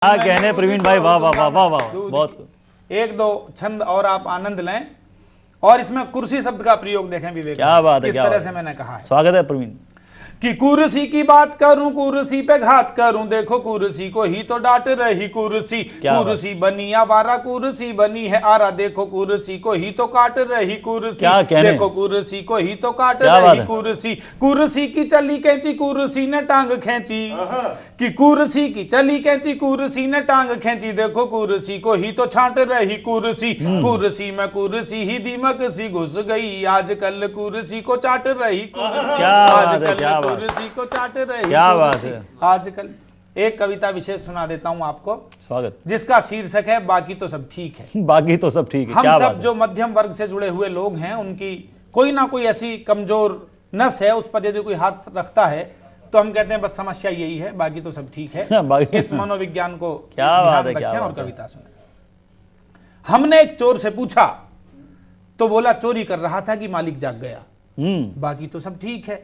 क्या कहने प्रवीण भाई, वाह वाह वाह वाह वाह, बहुत। एक दो छंद और आप आनंद लें और इसमें कुर्सी शब्द का प्रयोग देखें विवेक, क्या बात है, किस क्या तरह बात से है। मैंने कहा है स्वागत है प्रवीण। कि कुर्सी की बात करूं, कुर्सी पे घात करूं, देखो कुर्सी को ही तो डांट रही कुर्सी। कुर्सी बनी आवारा, कुर्सी बनी है आरा, देखो कुर्सी को ही तो काट रही कुर्सी। देखो कुर्सी को ही तो काट रही कुर्सी। कुर्सी की चली कैंची, कुर्सी ने टांग खींची। कि कुर्सी की चली कैंची, कुर्सी ने टांग खींची, देखो कुर्सी को ही तो छांट रही कुर्सी। कुर्सी में कुर्सी ही दीमक सी घुस गई, आजकल कुर्सी को चाट रही कुर्सी। आजकल कुर्सी को चाट रही, क्या बात है। आजकल एक कविता विशेष सुना देता हूं आपको, स्वागत, जिसका शीर्षक है बाकी तो सब ठीक है। बाकी तो सब ठीक है। हम सब जो मध्यम वर्ग से जुड़े हुए लोग हैं, उनकी कोई ना कोई ऐसी कमजोर नस है, उस पर यदि कोई हाथ रखता है तो हम कहते हैं बस समस्या यही है, बाकी तो सब ठीक है। इस मनोविज्ञान को क्या बात है, क्या और कविता सुने। हमने एक चोर से पूछा तो बोला चोरी कर रहा था कि मालिक जाग गया। बाकी तो सब ठीक है।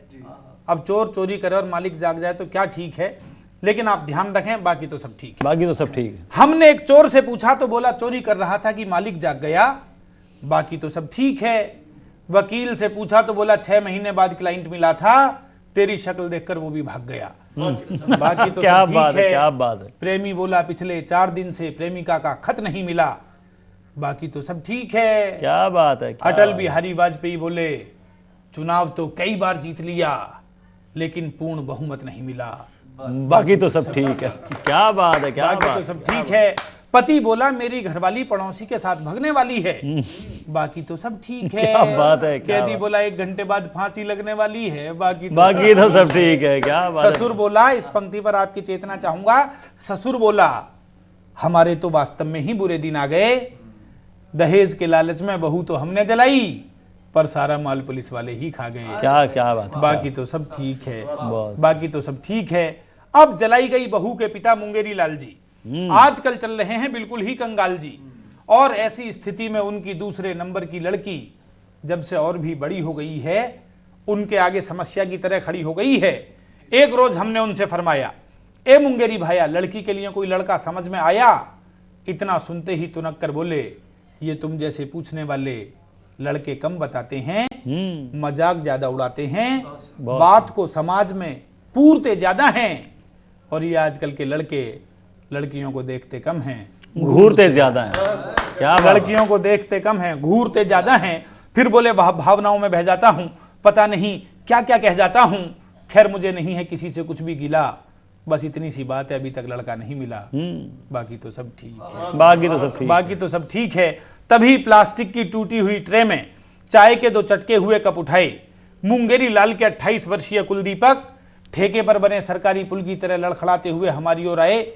अब चोर चोरी करे और मालिक जाग जाए तो क्या ठीक है, लेकिन आप ध्यान रखें बाकी तो सब ठीक है। बाकी तो सब ठीक है। हमने एक चोर से पूछा तो बोला चोरी कर रहा था कि मालिक जाग गया। बाकी तो सब ठीक है। वकील से पूछा तो बोला 6 महीने बाद क्लाइंट मिला था, तेरी शक्ल देखकर वो भी भाग गया। बाकी तो क्या सब बात ठीक है। क्या बात है। प्रेमी बोला पिछले 4 दिन से प्रेमिका का खत नहीं मिला। बाकी तो सब ठीक है। क्या बात है। अटल बिहारी वाजपेयी बोले चुनाव तो कई बार जीत लिया, लेकिन पूर्ण बहुमत नहीं मिला। बाकी तो सब ठीक है। क्या बात है, क्या बाकी तो सब ठीक है। पति बोला मेरी घरवाली पड़ोसी के साथ भगने वाली है। बाकी तो सब ठीक है। क्या बात है। कैदी बोला 1 घंटे बाद फांसी लगने वाली है। बाकी तो सब ठीक है। क्या बात। ससुर बोला, इस पंक्ति पर आपकी चेतना चाहूंगा, ससुर बोला हमारे तो वास्तव में ही बुरे दिन आ गए, दहेज के लालच में बहू तो हमने जलाई, पर सारा माल पुलिस वाले ही खा गए। क्या बात। बाकी तो सब ठीक है। बाकी तो सब ठीक है। अब जलाई गई बहू के पिता मुंगेरी लाल जी आजकल चल रहे हैं बिल्कुल ही कंगाल जी, और ऐसी स्थिति में उनकी दूसरे नंबर की लड़की जब से और भी बड़ी हो गई है, उनके आगे समस्या की तरह खड़ी हो गई है। एक रोज हमने उनसे फरमाया, ए मुंगेरी भाया, लड़की के लिए कोई लड़का समझ में आया? इतना सुनते ही तुनक कर बोले, ये तुम जैसे पूछने वाले लड़के कम बताते हैं, मजाक ज्यादा उड़ाते हैं, बात को समाज में पूरते ज्यादा हैं, और ये आजकल के लड़के लड़कियों को देखते कम हैं, घूरते ज्यादा हैं। क्या लड़कियों को देखते कम हैं, घूरते ज्यादा हैं। फिर बोले वह भावनाओं में बह जाता हूं, पता नहीं क्या क्या कह जाता हूं, खैर मुझे नहीं है किसी से कुछ भी गिला, बस इतनी सी बात है अभी तक लड़का नहीं मिला। बाकी तो सब ठीक है। बाकी तो सब ठीक है। तभी प्लास्टिक की टूटी हुई ट्रे में चाय के 2 चटके हुए कप उठाए मुंगेरी लाल के 28 वर्षीय कुलदीपक ठेके पर बने सरकारी पुल की तरह लड़खड़ाते हुए हमारी ओर आए।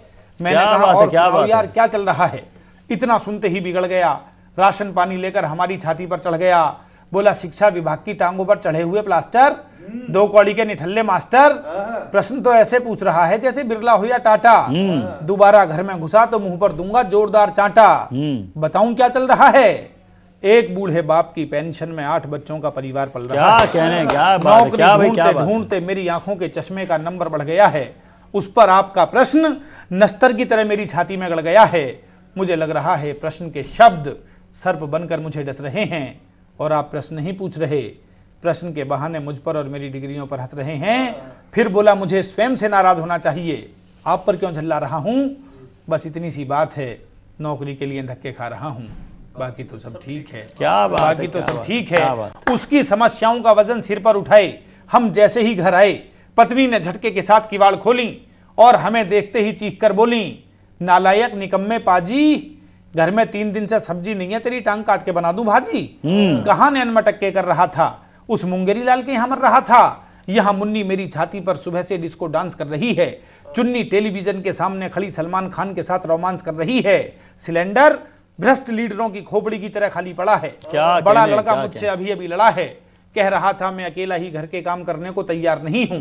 मैंने कहा और सुनाओ यार क्या चल रहा है? इतना सुनते ही बिगड़ गया, राशन पानी लेकर हमारी छाती पर चढ़ गया। बोला शिक्षा विभाग की टांगों पर चढ़े हुए प्लास्टर, 2 कौड़ी के निठल्ले मास्टर, प्रश्न तो ऐसे पूछ रहा है जैसे बिरला हो या टाटा। दोबारा घर में घुसा तो मुंह पर दूंगा जोरदार चांटा। बताऊं क्या चल रहा है? एक बूढ़े बाप की पेंशन में 8 बच्चों का परिवार पल रहा है। नौकरी ढूंढते मेरी आंखों के चश्मे का नंबर बढ़ गया है। उस पर आपका प्रश्न नस्तर की तरह मेरी छाती में गड़ गया है। मुझे लग रहा है प्रश्न के शब्द सर्प बनकर मुझे डस रहे हैं, और आप प्रश्न नहीं पूछ रहे, प्रश्न के बहाने मुझ पर और मेरी डिग्रियों पर हंस रहे हैं। फिर बोला मुझे स्वयं से नाराज होना चाहिए, आप पर क्यों झल्ला रहा हूं? बस इतनी सी बात है, नौकरी के लिए धक्के खा रहा हूं, बाकी तो सब ठीक है। क्या बात। बाकी तो सब ठीक है। उसकी समस्याओं का वजन सिर पर उठाए हम जैसे ही घर आए, पत्नी ने झटके के साथ किवाड़ खोली और हमें देखते ही चीख कर बोली, नालायक निकम्मे पाजी, घर में 3 दिन से सब्जी नहीं है, तेरी टांग काट के बना दूं भाजी। कहां नैन मटक्के कर रहा था? उस मुंगेरी लाल के यहां मर रहा था। यहां मुन्नी मेरी छाती पर सुबह से डिस्को डांस कर रही है। चुन्नी टेलीविजन के सामने खड़ी सलमान खान के साथ रोमांस कर रही है। सिलेंडर भ्रष्ट लीडरों की खोपड़ी की तरह खाली पड़ा है। बड़ा लड़का मुझसे अभी अभी लड़ा है, कह रहा था मैं अकेला ही घर के काम करने को तैयार नहीं हूं,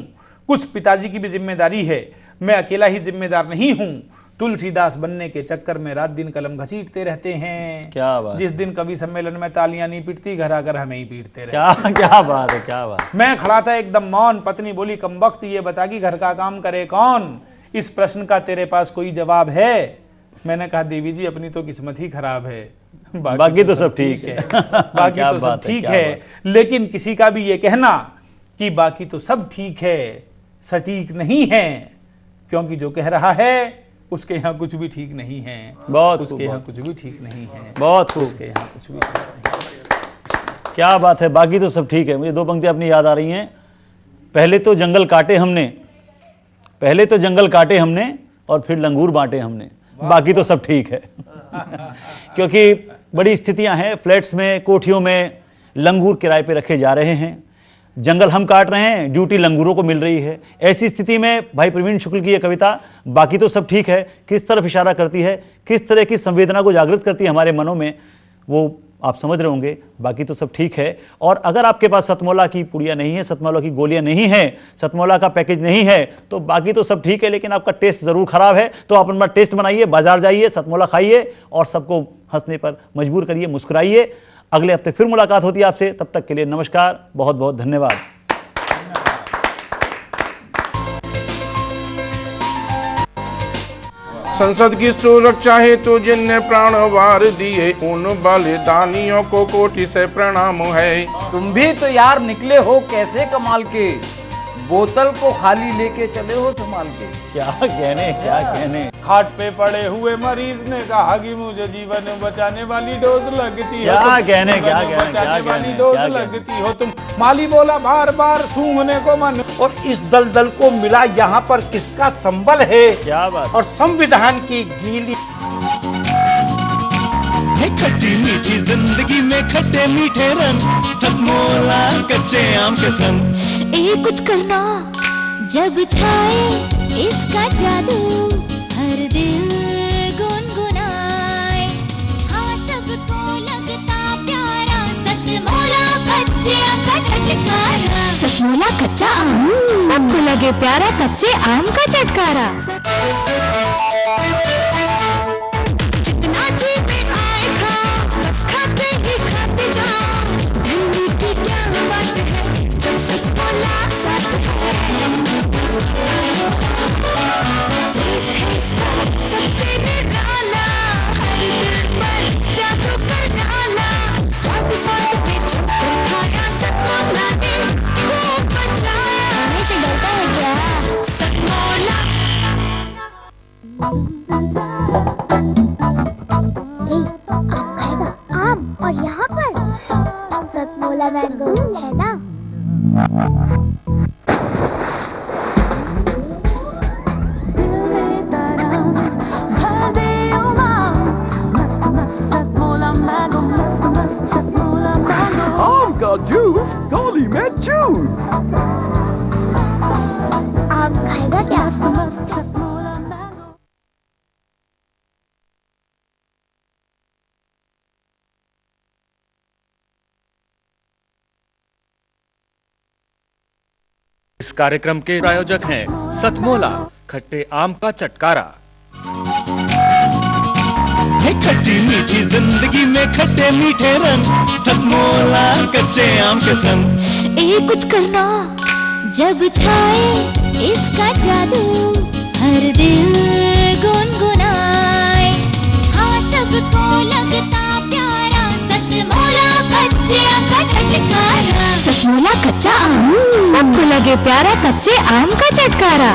कुछ पिताजी की भी जिम्मेदारी है, मैं अकेला ही जिम्मेदार नहीं हूं। तुलसीदास बनने के चक्कर में रात दिन कलम घसीटते रहते हैं। क्या बात। जिस दिन कवि सम्मेलन में तालियां नहीं पीटती, घर आकर हमें ही पीटते रहते। क्या बात है, क्या बात। मैं खड़ा था एकदम मौन। पत्नी बोली कमबख्त ये बता कि घर का काम करे कौन? इस प्रश्न का तेरे पास कोई जवाब है? मैंने कहा देवी जी अपनी तो किस्मत ही खराब है, बाकी तो सब ठीक है। बाकी क्या तो सब बात है, ठीक क्या है। बात। लेकिन किसी का भी ये कहना कि बाकी तो सब ठीक है सटीक नहीं है, क्योंकि जो कह रहा है उसके यहाँ कुछ भी ठीक नहीं है। बहुत उसके खूब, यहाँ बहुत कुछ भी ठीक नहीं है। बहुत खूब। उसके यहाँ कुछ भी ठीक नहीं है। क्या बात है, बाकी तो सब ठीक है। मुझे दो पंक्तियां अपनी याद आ रही हैं। पहले तो जंगल काटे हमने और फिर लंगूर बांटे हमने, बाकी तो सब ठीक है। क्योंकि बड़ी स्थितियां हैं, फ्लैट्स में, कोठियों में लंगूर किराए पे रखे जा रहे हैं, जंगल हम काट रहे हैं, ड्यूटी लंगूरों को मिल रही है। ऐसी स्थिति में भाई प्रवीण शुक्ल की यह कविता बाकी तो सब ठीक है किस तरफ इशारा करती है, किस तरह की संवेदना को जागृत करती है हमारे मनों में, वो आप समझ रहे होंगे। बाकी तो सब ठीक है। और अगर आपके पास सतमौला की पुड़िया नहीं है, सतमौला की गोलियां नहीं है, सतमौला का पैकेज नहीं है, तो बाकी तो सब ठीक है, लेकिन आपका टेस्ट ज़रूर खराब है। तो आप अपना टेस्ट बनाइए, बाजार जाइए, सतमौला खाइए और सबको हंसने पर मजबूर करिए, मुस्कुराइए। अगले हफ्ते फिर मुलाकात होती है आपसे, तब तक के लिए नमस्कार, बहुत बहुत धन्यवाद। संसद की सुरक्षा हेतु जिनने प्राण वार दिए, उन बलिदानियों को कोटि से प्रणाम है। तुम भी तो यार निकले हो कैसे कमाल के, बोतल को खाली लेके चले हो संभाल के। क्या कहने, क्या कहने। खाट पे पड़े हुए मरीज ने कहा कि मुझे जीवन बचाने वाली डोज लगती है। क्या तुम कहने, जीवन क्या कहने, बचाने क्या वाली कहने, डोज क्या कहने। लगती हो तुम। माली बोला बार बार सूंघने को मन, और इस दलदल को मिला यहाँ पर किसका संबल है? क्या बात। और संविधान की गीली खट्टी मीठी जिंदगी में खट्टे मीठे रंग, सतमोला कच्चे आम के संग। कुछ करना जब छाए इसका जादू, हर दिल गुनगुनाए। हाँ सबको लगता प्यारा, सतमोला कच्चे आम का चटकारा। सतमोला कच्चा आम, सबको लगे प्यारा कच्चे आम का चटकारा। जितना जी में आए खा, बस खाते ही खाते जाओ। भिंडी की क्या बात है जब सतमोला साथ है। टेस्ट है इसका सबसे निराला, हर दिल पर जादू कर डाला। स्वाद स्वाद पे छुपकर खाया सतमोला ने खूब बचाया। हमेशा डरता है क्या सतमोला? आम खाएगा? आम और यहाँ पर सतमोला मैंगो है ना? आम का जूस गोली में जूस। आम खाएगा क्या? इस कार्यक्रम के प्रायोजक हैं सतमोला खट्टे आम का चटकारा। खट्टी मीठी जिंदगी में खट्टे मीठे रंग, सतमोला कच्चे आम के संग। कुछ करना जब छाए इसका जादू, हर दिल गुनगुनाए। हाँ सबको लगता प्यारा, सतमोला कच्चे आम का चटकारा। सतमोला कच्चा आम, सबको लगे प्यारा कच्चे आम का चटकारा।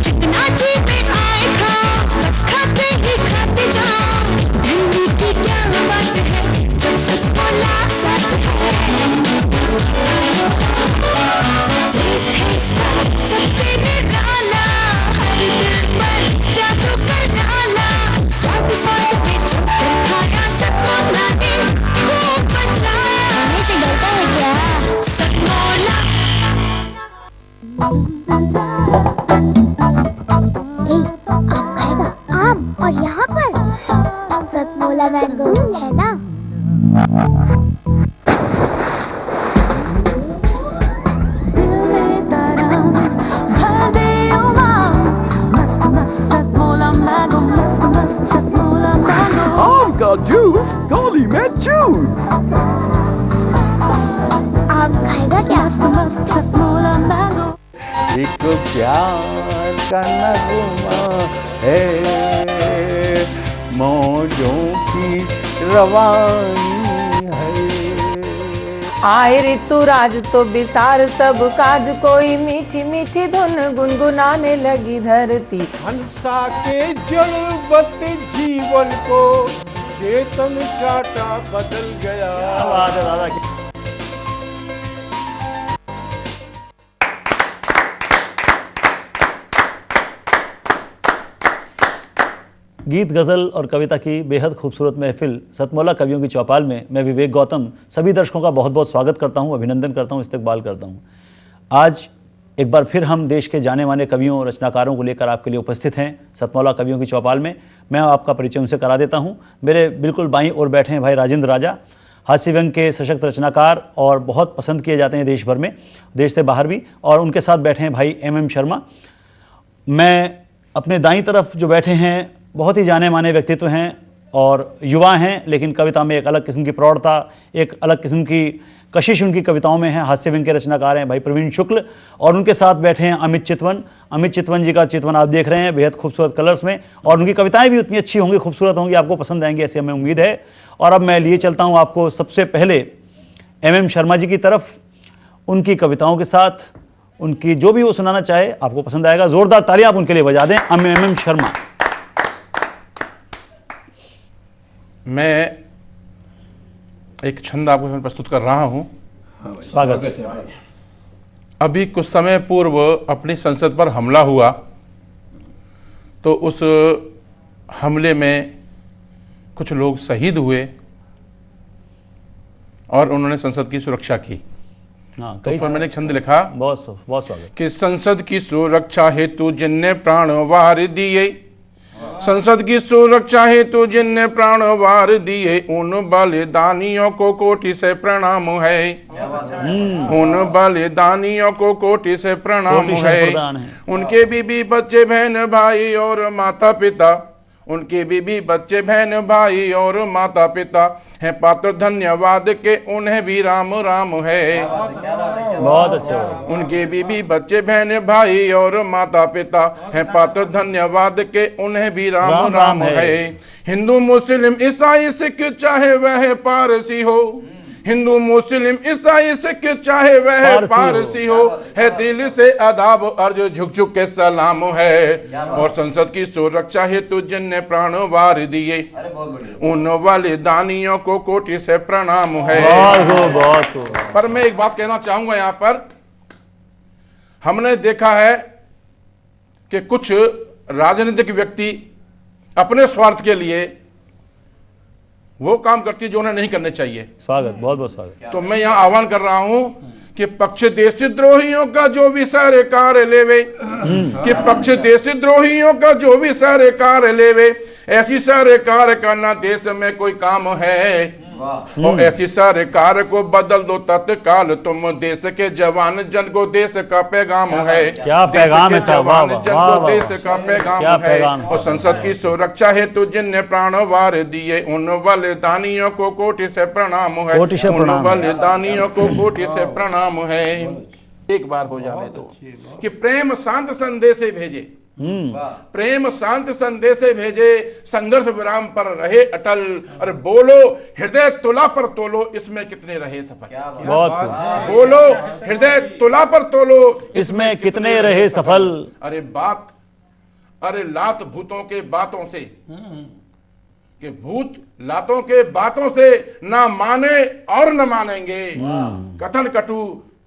जितना जी में आए खा, बस खाते ही खाते जाओ। भिंडी की क्या बात है जब सतमोला साथ है। टेस्ट है इसका सबसे निराला, हर दिल पर जादू कर डाला। स्वाद स्वाद पे छुपकर खाया सतमोला ने खूब बचाया। हमेशा डरता है क्या सतमोला? प्यार का नगमा है, मौजों की रवानी है। आए ऋतुराज तो बिसार सब काज, कोई मीठी मीठी धुन गुनगुनाने लगी धरती। हंसा के जड़वत जीवन को चेतन चाटा बदल गया। बात है दादा। गीत, गज़ल और कविता की बेहद खूबसूरत महफिल सतमौला कवियों की चौपाल में मैं विवेक गौतम सभी दर्शकों का बहुत बहुत स्वागत करता हूं, अभिनंदन करता हूं, इस्तकबाल करता हूं। आज एक बार फिर हम देश के जाने माने कवियों और रचनाकारों को लेकर आपके लिए उपस्थित हैं सतमौला कवियों की चौपाल में। मैं आपका परिचय उनसे करा देता हूँ। मेरे बिल्कुल बाईं ओर बैठे हैं भाई राजेंद्र राजा, हास्य व्यंग के सशक्त रचनाकार और बहुत पसंद किए जाते हैं देश भर में, देश से बाहर भी। और उनके साथ बैठे हैं भाई एम शर्मा। मैं अपने दाईं तरफ जो बैठे हैं बहुत ही जाने माने व्यक्तित्व हैं और युवा हैं, लेकिन कविता में एक अलग किस्म की प्रौढ़ता, एक अलग किस्म की कशिश उनकी कविताओं में है। हास्य व्यंग के रचनाकार हैं भाई प्रवीण शुक्ल। और उनके साथ बैठे हैं अमित चितवन। अमित चितवन जी का चितवन आप देख रहे हैं बेहद खूबसूरत कलर्स में, और उनकी कविताएं भी उतनी अच्छी होंगी, खूबसूरत होंगी, आपको पसंद आएंगी ऐसी हमें उम्मीद है। और अब मैं लिए चलता हूँ आपको सबसे पहले एम शर्मा जी की तरफ, उनकी कविताओं के साथ उनकी जो भी वो सुनाना चाहे आपको पसंद आएगा। जोरदार तालियां आप उनके लिए बजा दें। एम शर्मा। मैं एक छंद आपको प्रस्तुत कर रहा हूं। स्वागत। अभी कुछ समय पूर्व अपनी संसद पर हमला हुआ, तो उस हमले में कुछ लोग शहीद हुए और उन्होंने संसद की सुरक्षा की। हाँ, तो पर मैंने एक छंद लिखा, बहुत स्वागत। कि संसद की सुरक्षा हेतु जिनने प्राण वार दिए, संसद की सुरक्षा हेतु जिनने प्राण वार दिए, उन बलिदानियों को कोटि से प्रणाम है। उन बलिदानियों को कोटि से प्रणाम है। उनके बीबी बच्चे बहन भाई और माता पिता, उनके बीबी बच्चे बहन भाई और माता पिता हैं पात्र धन्यवाद के, उन्हें भी राम राम है। बहुत अच्छा। उनके बीबी बच्चे बहन भाई और माता पिता हैं पात्र धन्यवाद के, उन्हें भी राम राम है। हिंदू मुस्लिम ईसाई सिख चाहे वह पारसी हो, हिंदू मुस्लिम ईसाई सिख चाहे वह पारसी हो, है दिल से अदाब अर्ज झुक झुक के सलाम है। और संसद की सुरक्षा हेतु जिनने प्राण वार दिए, उन बलिदानियों को कोटि से प्रणाम है। बहुत। पर मैं एक बात कहना चाहूंगा, यहाँ पर हमने देखा है कि कुछ राजनीतिक व्यक्ति अपने स्वार्थ के लिए वो काम करती है जो उन्हें नहीं करने चाहिए। स्वागत, बहुत बहुत स्वागत। तो मैं यहाँ आह्वान कर रहा हूं कि पक्ष देशद्रोहियों का जो भी सारे कार्य लेवे, कि पक्ष देशद्रोहियों का जो भी सारे कार्य लेवे, ऐसी सारे कार्य करना देश में कोई काम है। और ऐसी सारे कार्य को बदल दो तत्काल, तुम देश के जवान जन को देश का पैगाम है। क्या पैगाम है साहब, वाह जन को देश का पैगाम है। और संसद की सुरक्षा हेतु जिनने प्राण वार दिए, उन बलिदानियों को कोटि से प्रणाम है। उन बलिदानियों को कोटि से प्रणाम है। एक बार हो जाने दो कि प्रेम शांत संदेश भेजे, प्रेम शांत संदेश भेजे, संघर्ष विराम पर रहे अटल। अरे बोलो हृदय तुला पर तोलो, इसमें कितने रहे सफल। बहुत बोलो हृदय तुला पर तोलो, इसमें कितने रहे सफल। अरे लात भूतों के बातों से, कि भूत लातों के बातों से ना माने और न मानेंगे। कथन कटु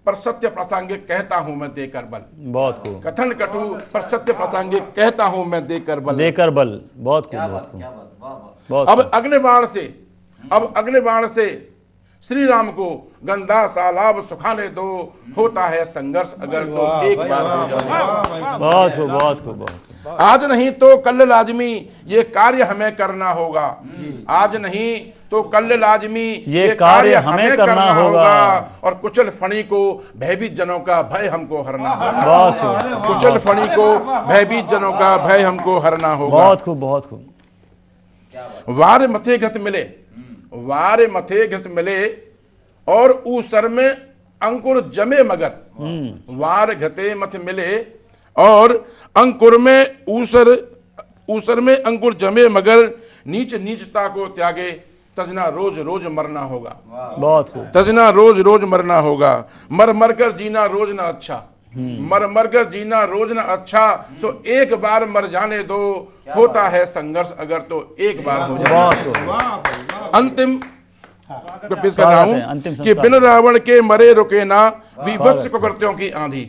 पर सत्य प्रासंगिक कहता हूं मैं देकर बल। बहुत खूब। कथन कटु पर सत्य प्रासंगिक कहता हूं मैं देकर बल। देकर बल, बहुत खूब। अब अग्निबाण से श्री राम को गंदा सालाब सुखाने दो, होता है संघर्ष अगर तो एक बार हो जाए। बहुत खूब, बहुत खूब, बहुत। आज नहीं तो कल लाजमी ये कार्य हमें करना होगा। आज नहीं तो कल लाजमी ये कार्य हमें करना होगा। और कुचल फणी को भयभीत जनों का भय हमको हरना होगा। बहुत खूब। कुचल फणी को भयभीत जनों का भय हमको हरना होगा। बहुत खूब, बहुत खूब। वार मथे घृत मिले, वार मथे घृत मिले और ऊसर में अंकुर जमे मगर। वार घृते मथ मिले और अंकुर में ऊसर में अंकुर जमे मगर नीच नीचता को त्यागे, तजना रोज रोज मरना होगा। बहुत खूब। तजना रोज रोज मरना होगा, मर मर कर जीना रोज ना अच्छा, मर मर कर जीना रोज ना अच्छा, तो एक बार मर जाने दो, होता है संघर्ष अगर तो एक बार हो जाए। अंतिम पेश कर रहा हूं कि बिन रावण के मरे रुके ना विभत्स कुकृत्यों की आंधी,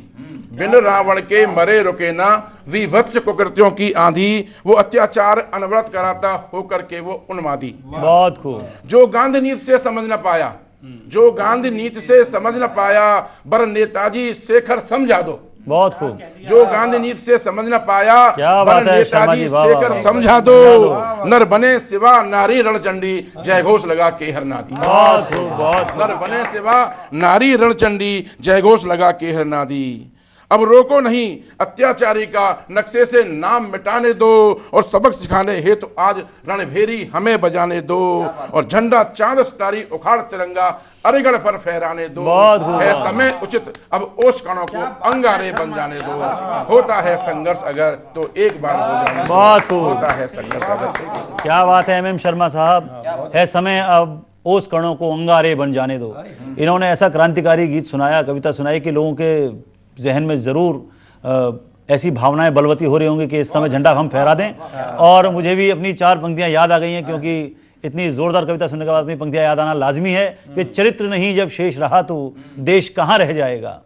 बिन रावण के मरे रुके ना विभत्स कुकृत्यों की आंधी, वो अत्याचार अनवरत कराता होकर के वो उन्मादी। बहुत खूब। जो गांधी नीति से समझ न पाया, जो गांधी नीति से समझ न पाया, बर नेताजी शेखर समझा दो। बहुत खूब। जो गांधी नीति से समझ न पाया, क्या बर बात है शर्मा नेताजी जी, वाह, वाह, शेखर वाह। समझा दो। नर बने सिवा नारी रणचंडी, जय घोष लगा के हरनादी। बहुत खूब, बहुत खूब। नर बने सिवा नारी रणचंडी, जय घोष लगा के हरनादी। अब रोको नहीं अत्याचारी का, नक्शे से नाम मिटाने दो, और सबक सिखाने हेतु तो आज रणभेरी हमें बजाने दो, और झंडा चांद सितारी उखाड़ तिरंगा अरिगढ़ पर फहराने दो। बहुत खूब। है समय उचित अब ओस कणों को अंगारे बन जाने दो, होता है संघर्ष अगर तो एक बार हो जाने दो। बहुत खूब। होता है संघर्ष अगर। क्या बात है एमएम शर्मा साहब, है समय अब ओस कणों को अंगारे बन जाने दो। इन्होंने ऐसा क्रांतिकारी गीत सुनाया, कविता सुनाई कि लोगों के जहन में ज़रूर ऐसी भावनाएं बलवती हो रही होंगी कि इस समय झंडा हम फहरा दें। और मुझे भी अपनी 4 पंक्तियां याद आ गई हैं, क्योंकि इतनी ज़ोरदार कविता सुनने के बाद अपनी पंक्तियां याद आना लाजमी है कि चरित्र नहीं जब शेष रहा तो देश कहाँ रह जाएगा,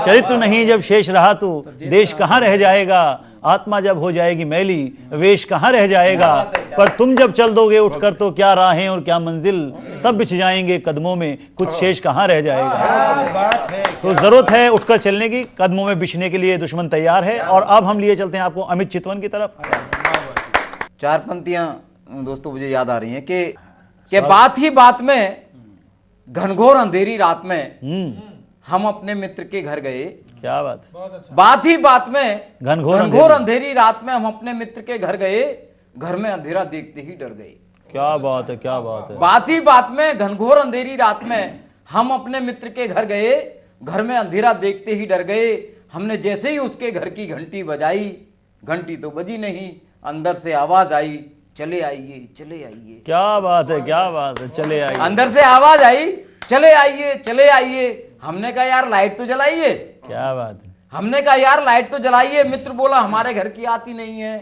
चरित्र नहीं जब शेष रहा तो देश कहाँ रह जाएगा, आत्मा जब हो जाएगी मैली वेश कहाँ रह जाएगा, पर तुम जब चल दोगे उठकर तो क्या राहें और क्या मंजिल, सब बिछ जाएंगे कदमों में, कुछ शेष कहाँ रह जाएगा। तो जरूरत है उठकर चलने की, कदमों में बिछने के लिए दुश्मन तैयार है। और अब हम लिए चलते हैं आपको अमित चितवन की तरफ। 4 पंक्तियां दोस्तों मुझे याद आ रही हैं कि बात ही बात में घनघोर अंधेरी रात में हम अपने मित्र के घर गए। क्या बात। बात ही बात में घनघोर अंधेरी रात में हम अपने मित्र के घर गए, घर में अंधेरा देखते ही डर गए। क्या बात है, क्या बात है। बात ही बात में घनघोर अंधेरी रात में हम अपने मित्र के घर गए, घर में अंधेरा देखते ही डर गए। हमने जैसे ही उसके घर की घंटी बजाई, घंटी तो बजी नहीं, अंदर से आवाज आई, चले आइए चले आइए। क्या बात है, क्या बात है, चले आइए। अंदर से आवाज आई, चले आइए चले आइए। हमने कहा यार लाइट तो जलाइए। क्या बात है। हमने कहा यार लाइट तो जलाइए। मित्र बोला हमारे घर की आती नहीं है,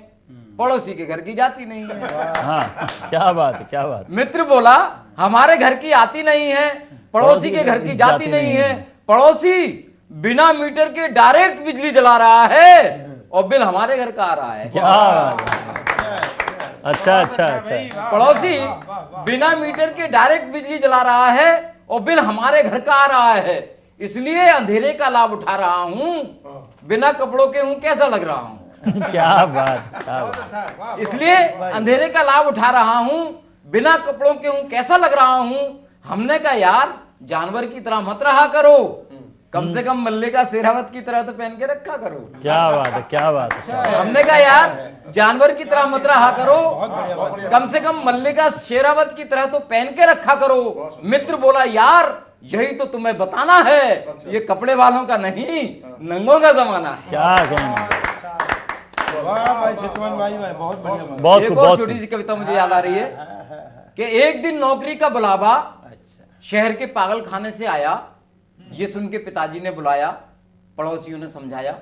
पड़ोसी के घर की जाती नहीं है। हाँ, क्या बात है, क्या बात। मित्र बोला हमारे घर की आती नहीं है, पड़ोसी के घर की जाती नहीं है। पड़ोसी बिना मीटर के डायरेक्ट बिजली जला रहा है और बिल हमारे घर का आ रहा है। क्या बात है। अच्छा अच्छा अच्छा। पड़ोसी बिना मीटर के डायरेक्ट बिजली जला रहा है और बिल हमारे घर का आ रहा है, इसलिए अंधेरे का लाभ उठा रहा हूं, बिना कपड़ों के हूं कैसा लग रहा हूं। क्या बात, क्या बात। इसलिए अंधेरे का लाभ उठा रहा हूं, बिना कपड़ों के हूं कैसा लग रहा हूं। हमने कहा यार जानवर की तरह मत रहा करो, कम से कम मल्लिका शेरावत की तरह तो पहन के रखा करो। क्या बात है, क्या बात है। हमने कहा यार जानवर की तरह मत रहा करो, कम से कम मल्लिका शेरावत की तरह तो पहन के रखा करो। मित्र बोला यार यही तो तुम्हें बताना है, ये कपड़े वालों का नहीं नंगों का जमाना है। क्या कहना। बहुत एक और छोटी सी कविता मुझे याद आ रही है कि एक दिन नौकरी का बुलावा शहर के पागल खाने से आया, ये सुन के पिताजी ने बुलाया, पड़ोसियों ने समझाया।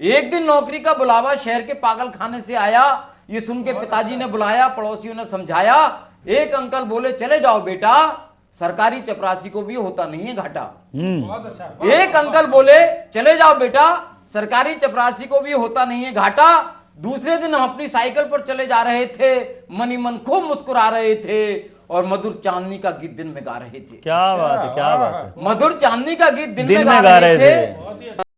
एक दिन नौकरी का बुलावा शहर के पागल खाने से आया, ये सुन के पिताजी ने बुलाया, पड़ोसियों ने समझाया। एक अंकल बोले चले जाओ बेटा, सरकारी चपरासी को भी होता नहीं है घाटा। एक अंकल बोले चले जाओ बेटा, सरकारी चपरासी को भी होता नहीं है घाटा। दूसरे दिन हम अपनी साइकिल पर चले जा रहे थे, मनी मन खूब मुस्कुरा रहे थे और मधुर चांदनी का गीत दिन में गा रहे थे। क्या बात है, क्या बात है। मधुर चांदनी का गीत दिन में गा रहे थे।